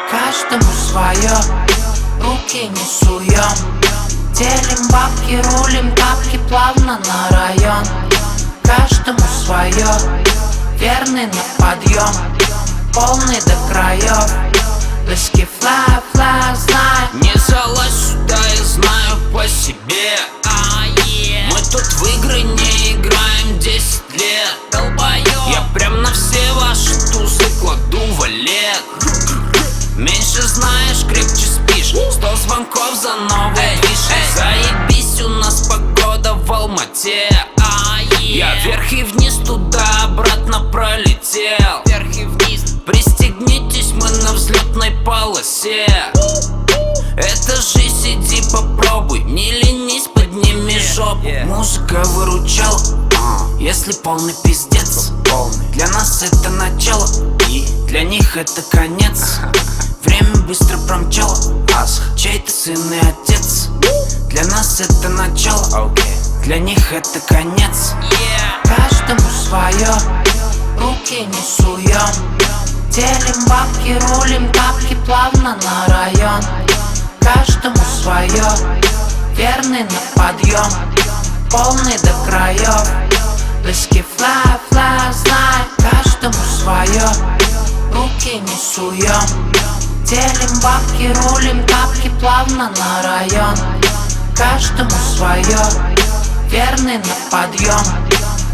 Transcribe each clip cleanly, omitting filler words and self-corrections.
Каждому свое, руки не суем. Делим бабки, рулим тапки плавно на район. Каждому свое, верный на подъем, полный до краев. Близкий фла, знай. Не залазь сюда, я знаю по себе. Мы тут в игры не играем 10 лет. Я прям на все ваши тузы кладу валет. Меньше знаешь, крепче спишь. 100 звонков за новый движ. Заебись, у нас погода в Алмате. Я вверх и вниз, туда-обратно пролетел. Пристегнитесь, мы на взлетной полосе. Это жизнь, сиди попробуй. Не ленись, подними жопу. Музыка выручала, если полный пиздец. Для нас это начало, и для них это конец. Время быстро промчало, чей-то сын и отец. Для нас это начало, для них это конец. Каждому свое, руки не суем. Делим бабки, рулим тапки плавно на район. Каждому свое, верный на подъем, полный до краев. Близкий фла, знай. Каждому свое, руки не суем. Делим бабки, рулим тапки плавно на район. Каждому свое, верный на подъем,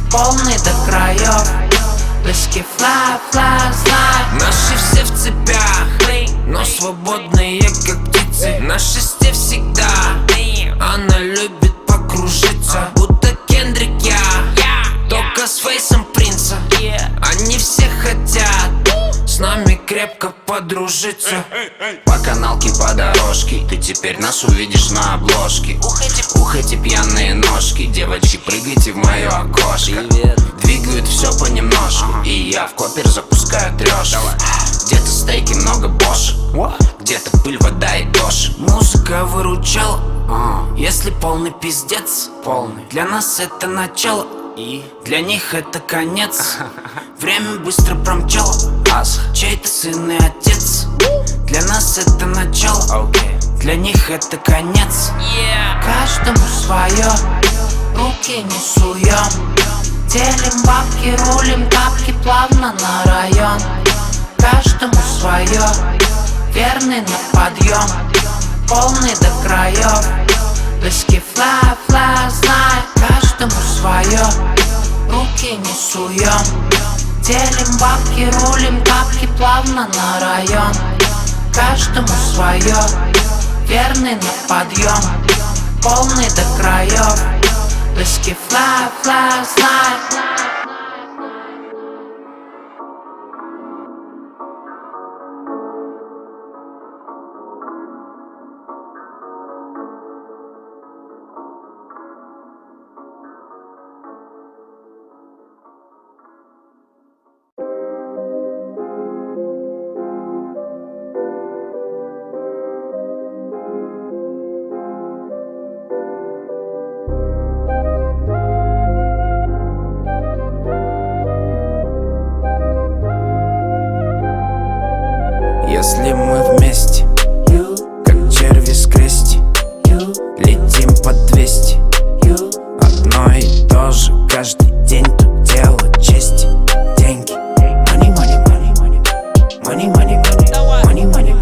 полный до краев. Близкий фла, знай. Наши все в цепях, но свободные как птицы. На шесте всегда, она любит покружиться. Будто Кендрик я, только с фейсом принца. Они все хотят с нами крепко подружиться. По каналке, по дорожке, ты теперь нас увидишь на обложке. Ух, эти пьяные ножки, девочки, прыгайте в мое окошко. Двигают все понемножку, и я в копер запускаю трешку. Где-то стейки, много бошек, где-то пыль, вода и дождь. Музыка выручала, если полный пиздец. Для нас это начало, и для них это конец. Время быстро промчало, чей-то сын и отец. Для нас это начало, для них это конец. Каждому свое, руки не суем. Делим бабки, рулим тапки плавно на район. Каждому свое, верный на подъем, полный до краев. Близкий фла, знай. Каждому свое, руки не суем. Делим бабки, рулим тапки плавно на район. Каждому свое, верный на подъем, полный до краев. Близкий фла, знай. Если мы вместе, как черви с крести, летим по 200. Одно и то же каждый день, тут дело чести. Деньги, money, money, money, money, money, money, money, money, money,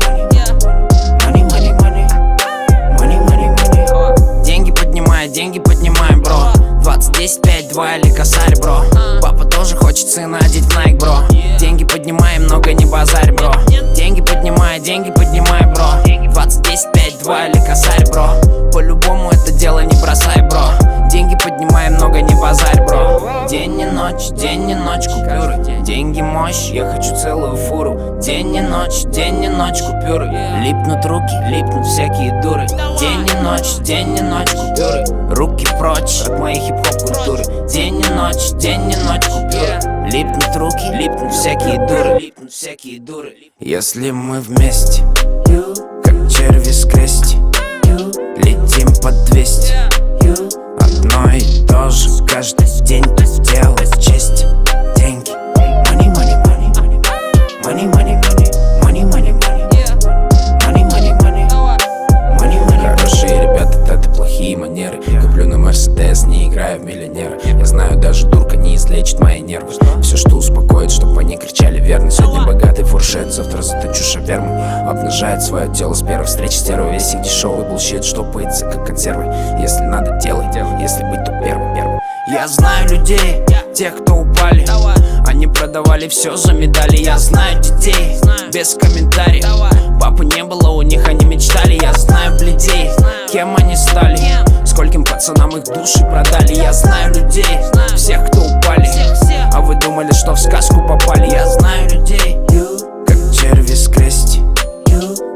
money, money, money, money, money. Деньги поднимай, бро. 20, 10, 5, 2 или косарь, бро. Папа тоже хочет сына одеть в Nike, бро. Деньги поднимай, много не базарь, бро. Деньги поднимай, бро. 20, 10, 5, 2 или косарь, бро. По-любому это дело не бросай, бро. Деньги поднимай, много не базарь, бро. День и ночь, купюры. Деньги мощь, я хочу целую фуру. День и ночь, купюры. Липнут руки, липнут всякие дуры. День и ночь, купюры. Руки прочь от моей хип-хоп культуры. День и ночь, купюры. Липнут руки, липнут всякие дуры. Если мы вместе, как черви с крести, летим по 200. Одно одно и то же каждый день тут делать честь. Деньги. Money, money, money. Money, money, money. Money, money, money. Money, money, money. Money, money. Хорошие ребята, это плохие манеры. Куплю на Мерседес, не играю в миллионера. Я знаю, даже дурка не излечит мои нервы. Все, что успокоит, чтобы они кричали верно. Сегодня богатый фуршет, завтра заточу шаверму. Обнажает свое тело с первой встречи стерва. Весь их дешевый булщит, штопается как консервы. Если надо, делай, если быть, то первым. Я знаю людей, тех, кто упали. Они продавали все за медали. Я знаю детей, без комментариев. Папы не было у них, они мечтали. Я знаю бледей, кем они стали, скольким пацанам их души продали. Я знаю людей, всех, кто упали. А вы думали, что в сказку попали? Я знаю людей, как черви с крести.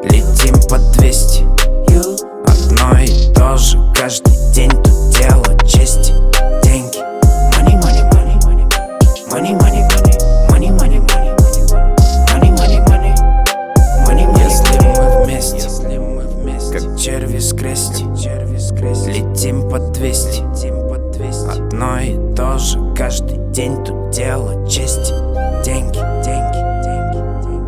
Летим по 200. Одно и то же каждый день тут дело чести. Деньги. Money, money, money. Money, money, money. Money, money, money. Money, money, money. Money, money. Если мы вместе, как черви с крести. Летим по 200. Одно и то же каждый день тут дело чести. Деньги, деньги, деньги, деньги.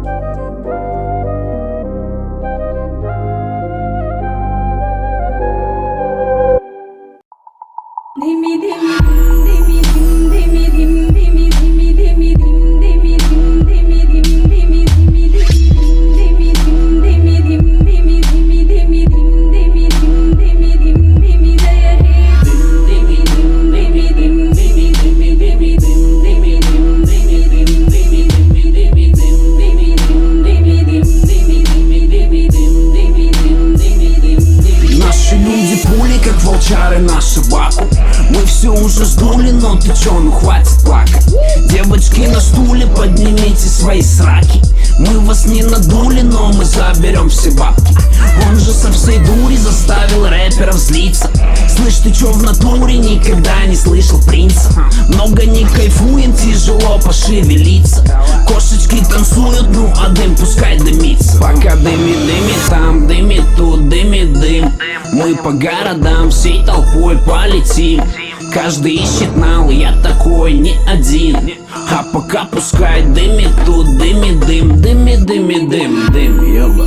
Dimi dimi dimi dimi dimi dimi dimi dimi dimi dimi dimi dimi dimi Наши люди пули, как волчары на собаку. Мы все уже сдули, но ты чё, ну хватит плакать. Девочки на стуле, поднимите свои сраки. Мы вас не надули, но мы заберем все бабки. Он же со всей дури заставил рэперов злиться. Слышь, ты чё в натуре, никогда не слышал принца. Много не кайфуем, тяжело пошевелиться. Кошечки танцуют, ну а дым пускай дымится. Пока дыми там, дыми тут, дыми дым. Мы по городам всей толпой полетим. Каждый ищет нал, я такой не один. А пока пускай дыми тут, дыми дым, дыми дыми дым, дым, ёба.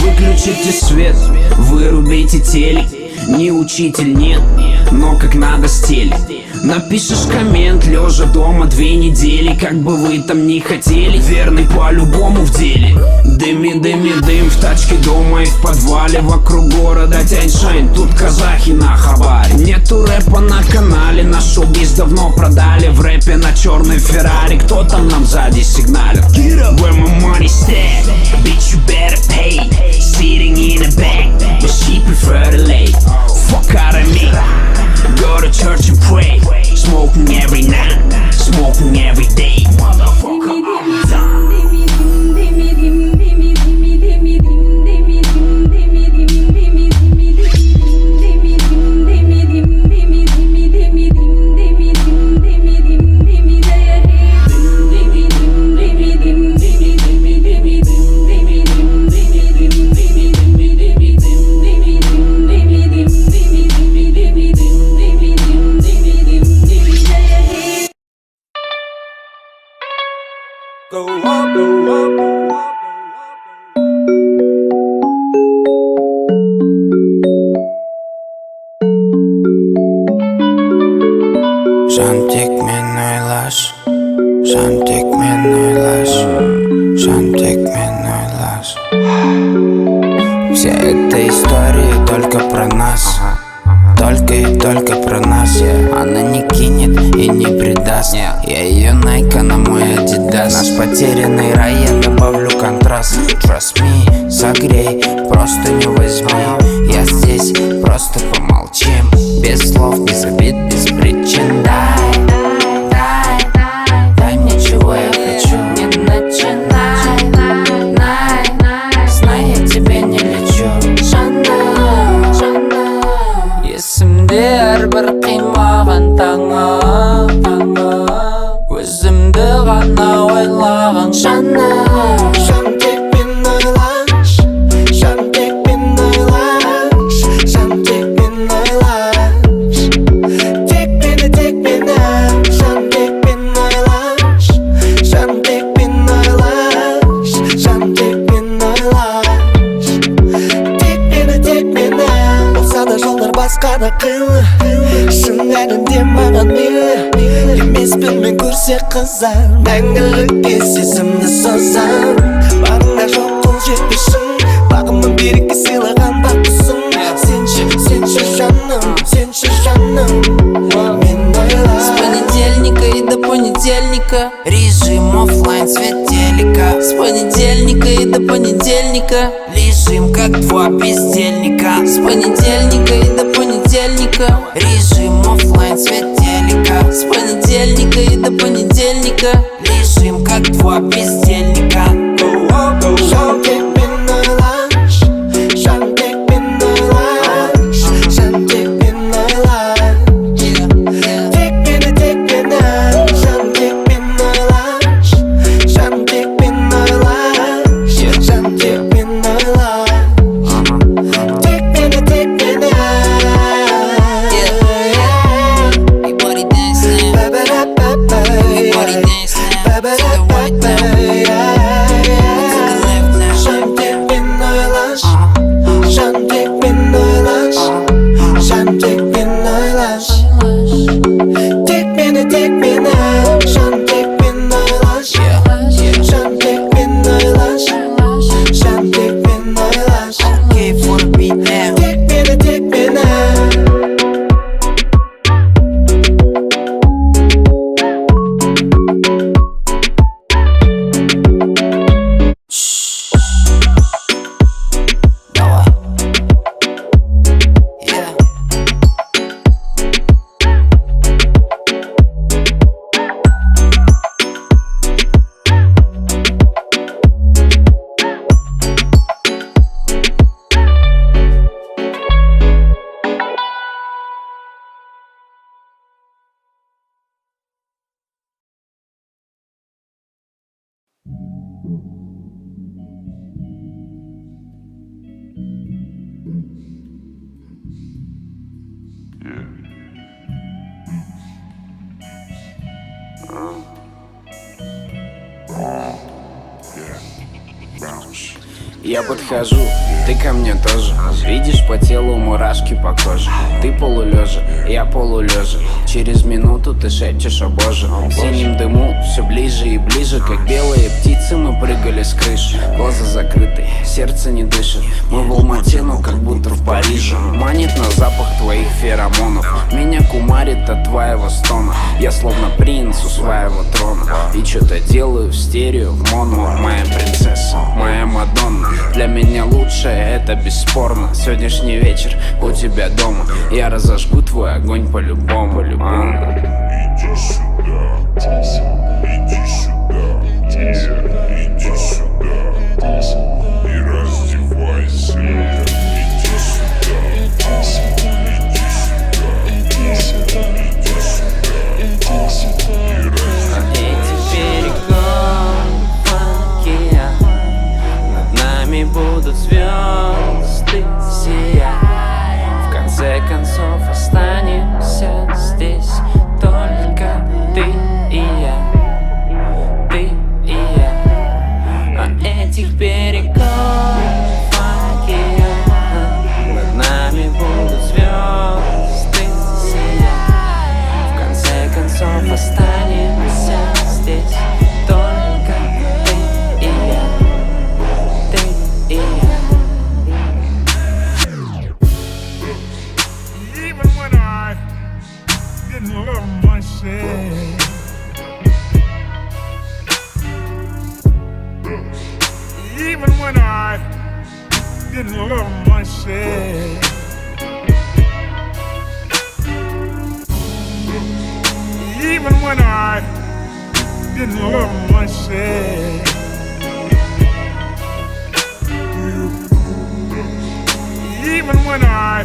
Выключите свет, вырубите телек. Не учитель, нет, но как надо стелить. Напишешь коммент, лежа дома 2 недели. Как бы вы там ни хотели, верный по-любому в деле. Дыми, дым в тачке дома и в подвале. Вокруг города Тяньшань, тут казахи на хабаре. Нету рэпа на канале, наш шоу-биз давно продали. В рэпе на черной Феррари, кто там нам сзади сигналит? Where my money stand, bitch you better pay. Sitting in the back, but she prefer to lay. Fuck out of me, go to church and pray. Smoking every night, smoking every day. Motherfucker, I'm done. Şantik men oylaş, şantik men oylaş, şantik men oylaş. Вся эта история только про нас, только и только про нас. Она не кинет и не предаст. Я ее Найка на мой Адидас. Наш потерянный рай, я добавлю контраст. Trust me, согрей, просто не возьми. Я здесь, просто помолчим. Без слов, без обид, без причин. Дай мне чего я хочу. Не таңым өзімді ғана ойлаған жаным. Жаным тек мен ойлашы, жаным тек мен ойлашы, жаным тек мен ойлашы. Тек мені, жаным тек мен ойлашы, жаным тек мен ойлашы, жаным тек мен ойлашы. Тек мені, болса да жолдар басқа да қилы, шын әлемде маған мейлі. Емеспін мен көрсе қызар, мәңгілікке сезімді созам. Барыңда жоқ қол жетпесін, бағымның берекке сыйлаған бақытсың. Сенші жаным, мен ойлап. С понедельника и до понедельника режим оффлайн, свет телека. С понедельника и до понедельника лежим как два бездельника. С понедельника и до понедельника режим оффлайн, свет телека. С понедельника и до понедельника лежим как два бездельника. Жаным тек мен ойлашы, жаным тек мен ойлашы, жаным тек мен ойлашы. Тек мені, жаным тек мен ойлашы, жаным тек мен ойлашы, жаным тек мен ойлашы. Тек мені. Everybody dance now, everybody dance now. To the right now, to the left now. Жаным тек мен ойлашы, жаным тек мен ойлашы, жаным тек мен ойлашы. Тек мені, жаным тек мен ойлашы, жаным тек мен ойлашы, жаным тек мен ойлашы. Okay for the beat now. Тек мені. Давай. Yeah. Я подхожу, ты ко мне тоже. Видишь по телу мурашки по коже. Ты полулежа, я полулежа. Через минуту ты шепчешь, о боже. В синем дыму все ближе и ближе, как белые птицы мы прыгали с крыши. Глаза закрыты, сердце не дышит. Мы в Алмате, но как будто в Париже. Манит на запах твоих феромонов. Меня кумарит от твоего стона. Я словно принц у своего трона. И что-то делаю в стерео, в моно. Моя принцесса, моя Мадонна. Для меня лучшее, это бесспорно. Сегодняшний вечер у тебя дома. Я разожгу твой огонь по-любому. Иди сюда, иди сюда, иди сюда и раздевайся. Иди сюда, иди сюда, иди сюда и Эти берегов океан, над нами будут звезды сиять. В конце концов останемся здесь только ты и я, ты и я. А этих берегов океан, над нами будут звезды сиять. В конце концов останемся здесь только ты и я, ты и я. even when I didn't love myself. Even when I didn't love myself. Even when I didn't love myself. Even when I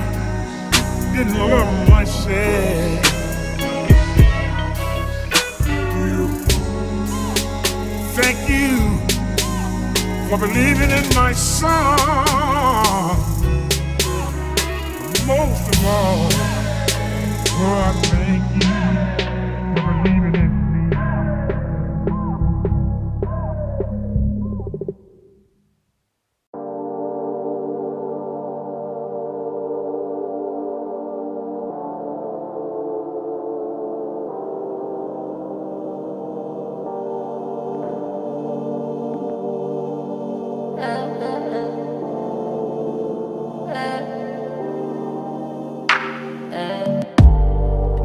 didn't love myself. for believing in my song. Most of all, oh, I thank you for believing in me.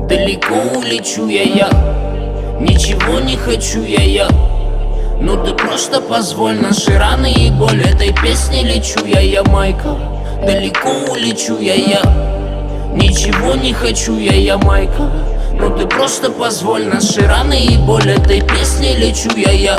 Далеко улечу я, ничего не хочу я. Ну ты просто позволь, наши раны и боль этой песни лечу я, Майка. Далеко улечу я, ничего не хочу я, Майка. Ну ты просто позволь, наши раны и боль этой песни лечу я.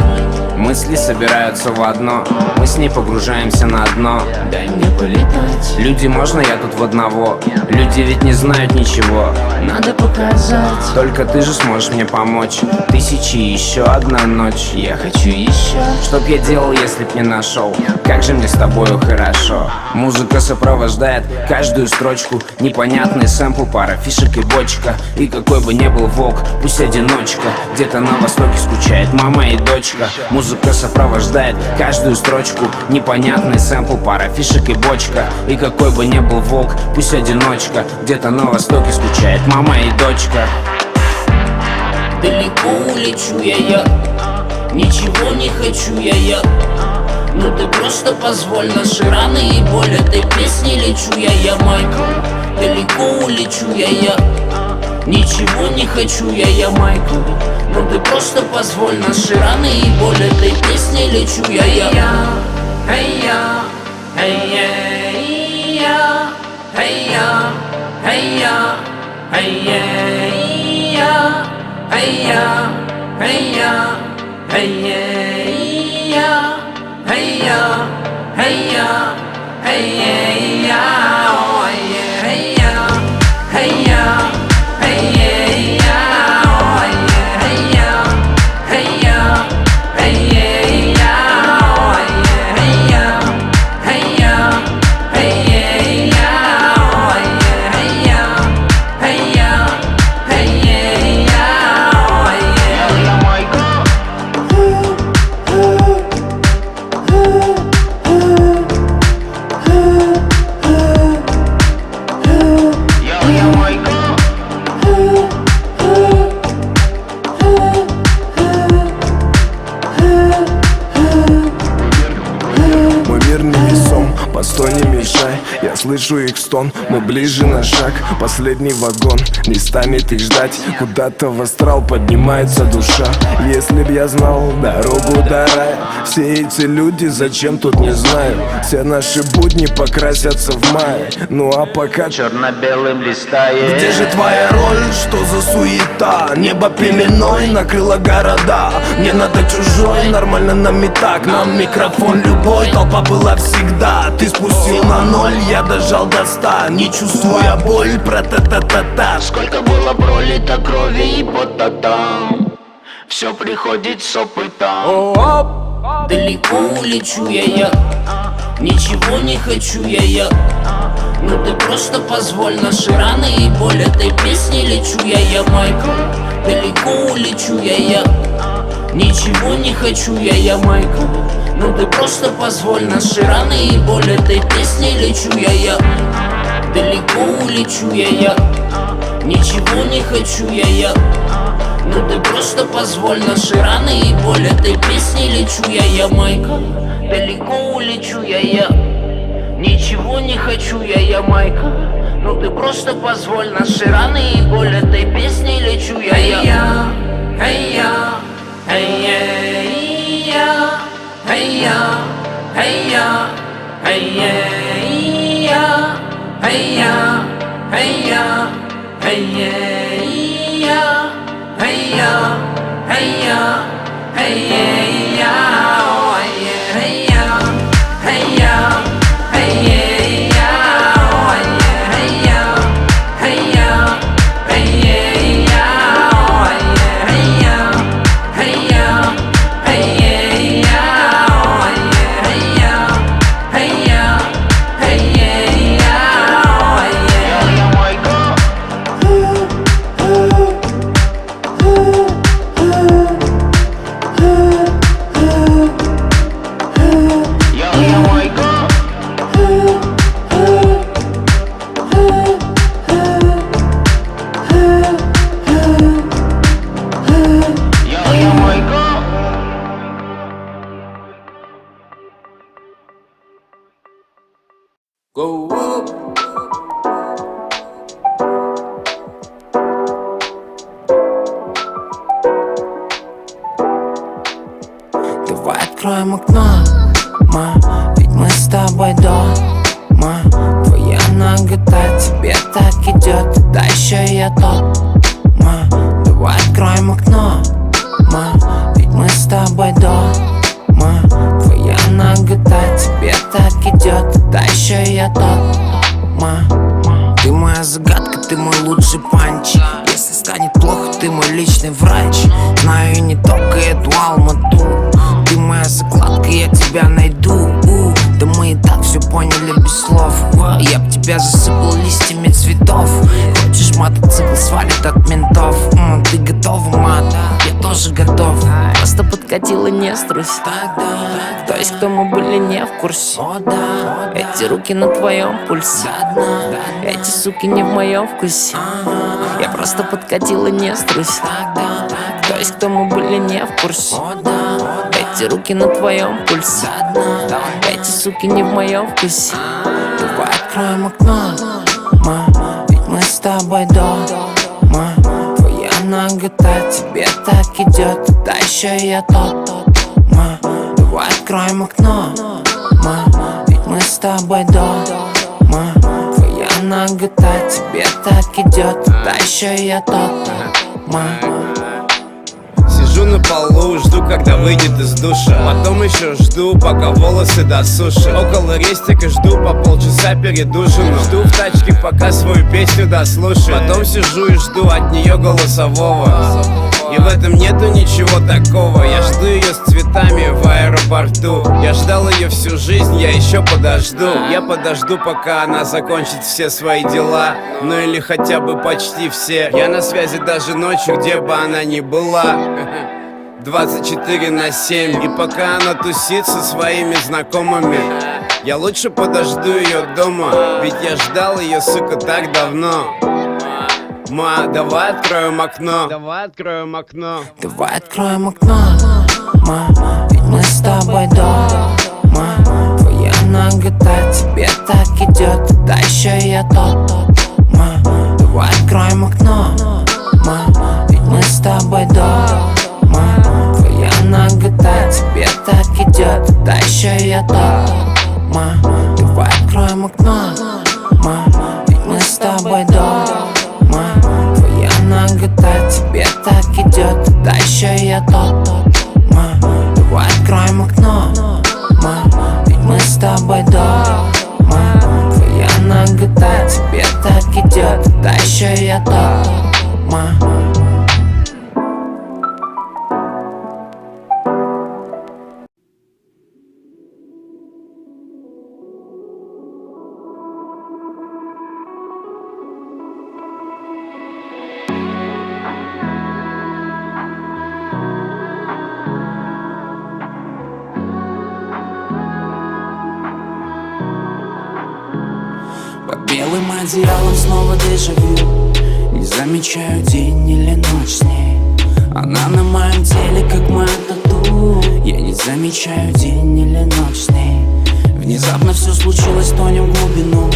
Мысли собираются в одно, мы с ней погружаемся на дно. Дай мне полетать. Люди, можно я тут в одного? Люди ведь не знают ничего. Надо показать. Только ты же сможешь мне помочь. Тысячи и еще одна ночь. Я хочу еще. Что б я делал, если б не нашел? Как же мне с тобою хорошо. Музыка сопровождает каждую строчку. Непонятный сэмпл, пара фишек и бочка. И какой бы ни был волк, пусть одиночка. Где-то на востоке скучает мама и дочка. Музыка сопровождает каждую строчку. Непонятный сэмпл, пара фишек и бочка. И какой бы ни был волк, пусть одиночка. Где-то на востоке скучает мама и дочка. Далеко улечу я, ничего не хочу я. Ну ты просто позволь, наши раны и боль этой песни лечу я, Майка. Далеко улечу я, ничего не хочу я, Майка. Ну ты просто позволь, наши раны и боль этой песни лечу я. Hey-ya, hey-ya, hey-ya, hey-ya, hey-ya, hey-ya, hey-ya, hey-ya, hey-ya, hey-ya, hey-ya, hey-ya, oh yeah, hey-ya, hey-ya, hey-ya, oh yeah, hey-ya, hey-ya, hey-ya, oh yeah, hey-ya, hey-ya, hey-ya, oh yeah, hey-ya, hey-ya, hey-ya, oh Мой мир невесом, постой, не мешай. Я слышу их стон, мы ближе на шаг. Последний вагон, не станет их ждать. Куда-то в астрал поднимается душа. Если б я знал дорогу до рая, все эти люди зачем тут не знаю. Все наши будни покрасятся в мае. Ну а пока Черно-белым листает. где же твоя роль? Что за суета? Небо пеленой накрыло города. Мне надо чужой, нормально нам и так. Нам микрофон любой, толпа была всегда. Ты спустил на ноль, я дожал до 100. Не чувствуя боль, про-та-та-та-та. Сколько было пролито крови и пота там. Все приходит с опытом. Далеко улечу я, ничего не хочу я. Ну ты просто позволь, наши раны и боль этой песни лечу я, Майка. Далеко улечу я, ничего не хочу я, Майка. Ну ты просто позволь, наши раны и боль этой песни лечу я. Далеко улечу я, ничего не хочу я. Ну ты просто позволь, наши раны и боль этой песни лечу я, Майка. Далеко улечу я, ничего не хочу я, Майка. Ну ты просто позволь, наши раны и боль этой песни лечу я. Hey-ya, hey-ya, hey-ya, hey-ya, hey-ya, hey-ya, hey-ya, hey-ya, hey-ya, hey-ya, hey-ya, hey-ya, oh yeah, hey-ya, hey-ya, hey-ya, oh yeah, hey-ya, hey-ya, hey-ya, oh yeah, hey-ya, hey-ya, hey-ya, oh yeah, hey-ya. откроем окно, ведь мы с тобой дома. Твоя нагота тебе так идет, да еще я тот. Давай откроем окно, ведь мы с тобой дома. Твоя нагота тебе так идет, да еще я тот. Ты моя загадка, ты мой лучший панч. Если станет плохо, ты мой личный врач. Знаю не только эту Алмату. Ты моя закладка, я тебя найду. Да мы и так все поняли без слов. Я б тебя засыпал листьями цветов. Хочешь, мотоцикл свалит от ментов. Ты готова, мат? Я тоже готов. Просто подкатила, не струсь. То есть кто мы были не в курсе. Эти руки на твоем пульсе. Эти суки не в моем вкусе. Я просто подкатила, не струсь. То есть кто мы были не в курсе. Эти руки на твоем пульсе. Эти суки не в моем вкусе. Давай откроем окно, ведь мы с тобой дома. Твоя нагота тебе так идет, да еще я тот. Давай откроем окно, ведь мы с тобой дома. Твоя нагота тебе так идет, да еще я тот. Сижу на полу, жду, когда выйдет из душа. Потом еще жду, пока волосы досушат. Около рестика жду по полчаса перед ужином. Жду в тачке, пока свою песню дослушаю. Потом сижу и жду от нее голосового. И в этом нету ничего такого. Я жду ее с цветами в аэропорту. Я ждал ее всю жизнь, я еще подожду. Я подожду, пока она закончит все свои дела. Ну или хотя бы почти все. Я на связи даже ночью, где бы она ни была. 24/7. И пока она тусит со своими знакомыми, я лучше подожду ее дома. Ведь я ждал ее, сука, так давно. Давай откроем окно. Давай откроем окно. Давай откроем окно, ведь мы с тобой дома. Твоя нагота тебе так идет, да еще я тот. Давай откроем окно, ведь мы с тобой дома. Твоя нагота тебе так идет, да еще я тот. Давай откроем окно, ведь мы с тобой дома. Твоя нагота тебе так идет, да еще я тот. Давай откроем окно, ведь мы с тобой дома. Твоя нагота тебе так идет, да еще я тот. Под белым одеялом снова дежавю. Не замечаю день или ночь с ней. Она на моем теле, как моя тату. Я не замечаю день или ночь с ней. Внезапно все случилось, тонем в глубину.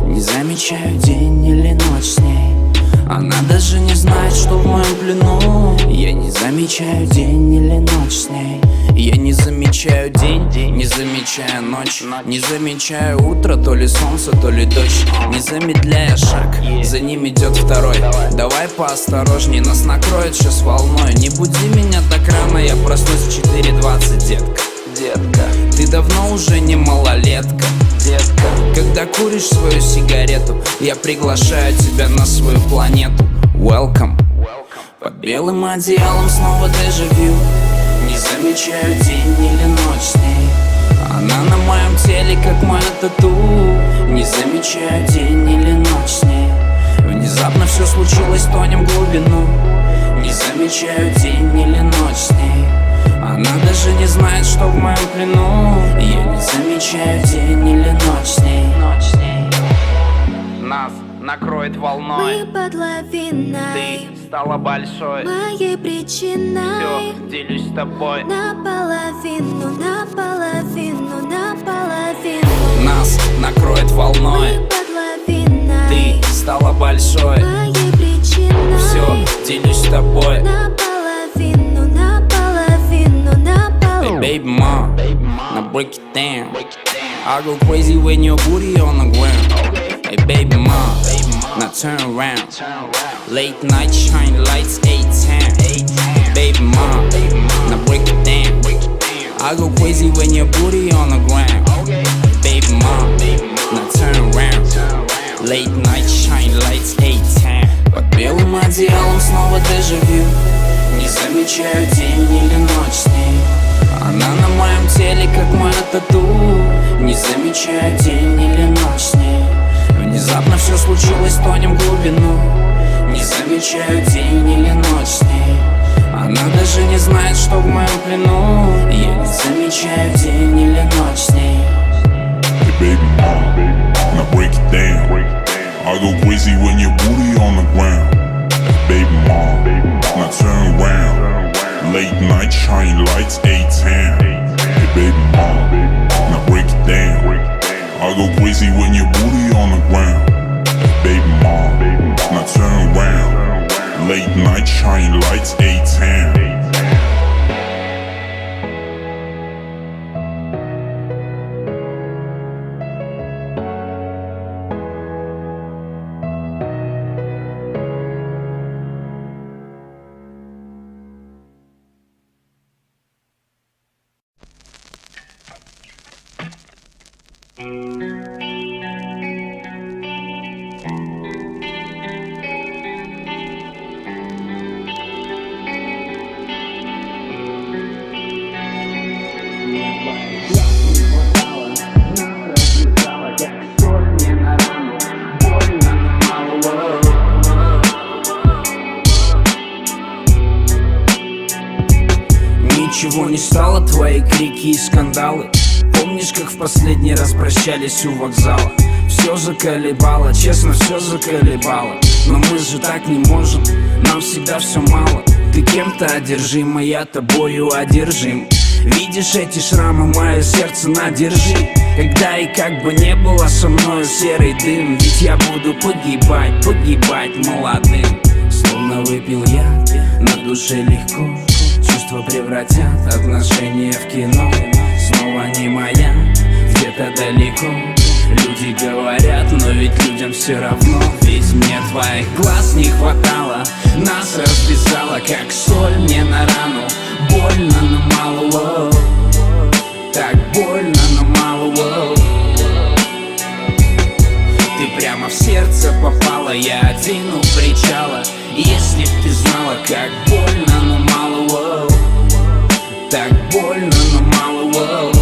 Не замечаю день или ночь с ней. Она даже не знает, что в моем плену. Я не замечаю день или ночь с ней. Я не замечаю день, не замечаю ночь. Не замечаю утро, то ли солнце, то ли дождь. Не замедляя шаг, за ним идет второй. Давай поосторожней, нас накроет сейчас волной. Не буди меня так рано, я проснусь в 4:20, детка. Ты давно уже не малолетка, детка. Когда куришь свою сигарету, я приглашаю тебя на свою планету. Welcome. Под белым одеялом снова дежавю. Не замечаю день или ночь с ней. Она на моем теле, как моя тату. Не замечаю день или ночь с ней. Внезапно все случилось, тонем в глубину. Не замечаю день или ночь с ней. Она даже не знает, что в моем плену. Я не замечаю день или ночь с ней. Нас накроет волной. Мы под лавиной. Ты стала большой. Моей причиной. Все, делюсь с тобой. Наполовину, наполовину, наполовину. Нас накроет волной. Мы под лавиной. Ты стала большой. Моей причиной. Все, делюсь с тобой. Наполовину, наполовину, наполовину. Baby mom, now break it down. I go crazy when your booty on the ground. Hey baby mom, now turn around. Late night shine lights 8-10. Baby mom, now break it down. I go crazy when your booty on the ground. Baby mom, now turn around. Late night shine lights 8-10. Под белым одеялом снова дежавю. Не замечаю день или ночь с ней. Она на моем теле, как моя тату. Не замечаю день или ночь с ней. Внезапно все случилось, тонем в глубину. Не замечаю день или ночь с ней. Она даже не знает, что в моем плену. Я не замечаю день или ночь с ней. Hey baby mom, now break it down. I go crazy when your booty on the ground. Baby mom, now turn around. Late night shine lights 8-10. Hey baby mom, now break it down. I go crazy when your booty on the ground. Baby mom, now turn around. Late night shine lights 8-10. Ничего не стало, твои крики и скандалы. Помнишь, как в последний раз прощались у вокзала? Все заколебало, честно, все заколебало. Но мы же так не можем, нам всегда все мало. Ты кем-то одержима, я тобою одержим. Видишь эти шрамы, мое сердце надержи. Когда и как бы не было со мною серый дым. Ведь я буду погибать, погибать молодым. Словно выпил я, на душе легко. Чувства превратят отношения в кино. Снова не моя, где-то далеко. Люди говорят, но ведь людям все равно. Ведь мне твоих глаз не хватало. Нас развязало, как соль мне на рану. Больно, но мало, воу. Так больно, но мало, воу. Ты прямо в сердце попала, я один у причала. Если б ты знала, как больно, но мало, воу. Так больно, но мало, воу.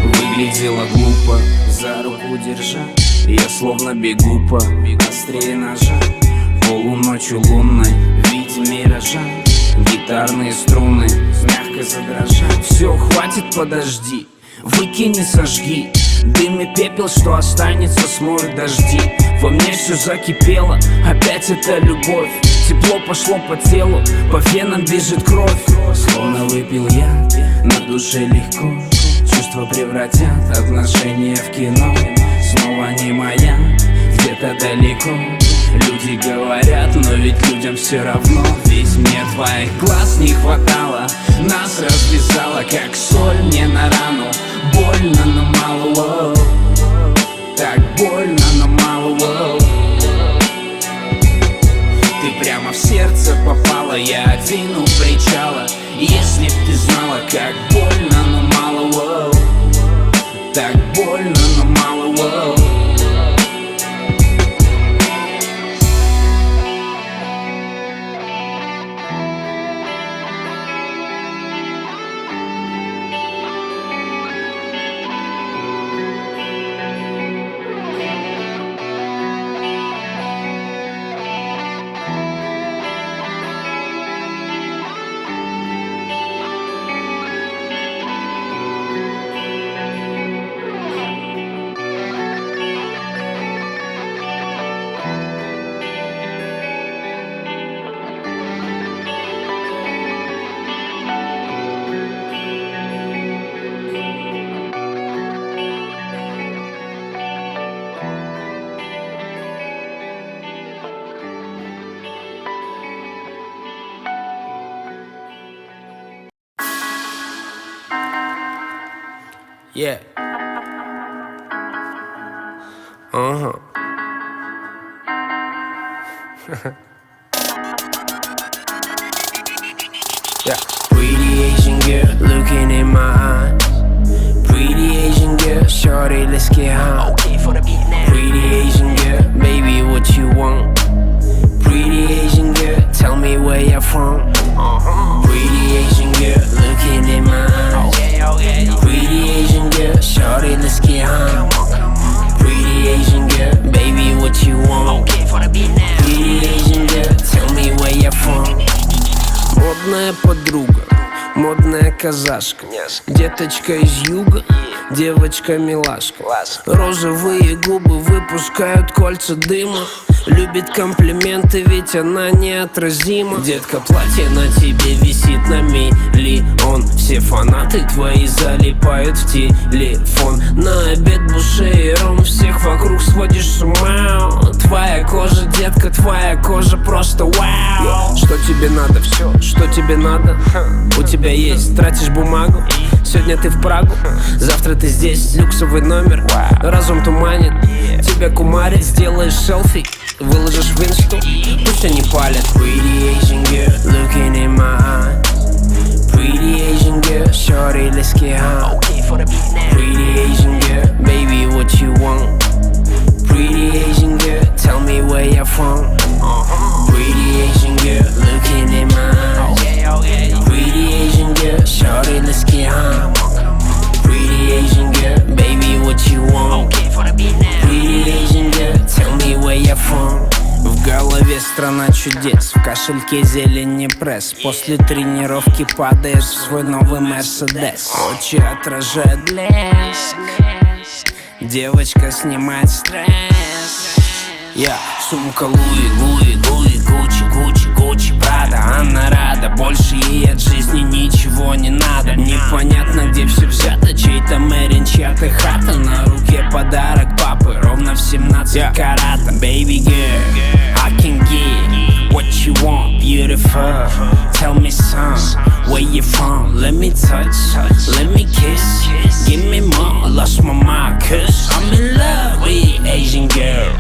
Выглядела глупо, за руку держа. Я словно бегу по острее ножа. Полуночью лунной в виде миража. Гитарные струны мягко задрожат. Все, хватит, подожди, выкини, сожги. Дым и пепел, что останется, смоют дожди. Во мне все закипело, опять это любовь. Тепло пошло по телу, по венам бежит кровь. Словно выпил я, на душе легко. Чувства превратят отношения в кино. Снова не моя, где-то далеко. Люди говорят, но ведь людям все равно. Ведь мне твоих глаз не хватало. Нас развязало, как соль мне на рану. Больно, но мало, воу. Так больно, но мало, воу. Ты прямо в сердце попала, я один у причала. Если б ты знала, как больно, но мало, воу. Так больно, но мало, воу. Yeah. Uh-huh. Yeah. Pretty Asian girl looking in my eyes. Pretty Asian girl, shorty, let's get high. Okay for the beat now. Pretty Asian girl, baby, what you want? Pretty Asian girl, tell me where you're from. Pretty Asian girl, looking in my eyes. Pretty Asian girl, shorty, let's get high. Pretty Asian girl, baby, what you want? Pretty Asian girl, tell me where you're from. Модная подруга, модная казашка, деточка из юга, девочка-милашка. Розовые губы выпускают кольца дыма. Любит комплименты, ведь она неотразима. Детка, платье на тебе висит на миллион. Все фанаты твои залипают в телефон. На обед буше и ром, всех вокруг сводишь с ума. Твоя кожа, детка, твоя кожа просто вау. Что тебе надо, все, что тебе надо, у тебя есть. Тратишь бумагу, сегодня ты в Прагу, завтра ты здесь, люксовый номер. Разум туманит, тебя кумарит, сделаешь селфи, выложишь в инсту, пусть они палят. Pretty Asian girl, looking in my eyes. Pretty Asian girl, shorty, let's get high. Pretty Asian girl, baby, what you want? Pretty Asian girl, tell me where you're from. Pretty Asian girl, looking in my eyes. Pretty Asian girl, shorty, let's get high. Pretty Asian girl, baby, what you want? Pretty Asian girl, tell me where you're from. В голове страна чудес, в кошельке зелень пресс. После тренировки падаешь в свой новый Мерседес. Очи отражают блеск, девочка снимает стресс. Я сумка Луи, Луи, Луи, Гуччи, Гуччи, Гуччи, Прада. Она рада, больше ей от жизни ничего не надо. Непонятно, где все взято, чей-то Мэрин, чья-то хата. На руке подарок папы, ровно в 17 карата. Baby girl, I can get what you want, beautiful. Tell me some, where you from? Let me touch, let me kiss. Give me more, lost my mind, cause I'm in love with Asian girl.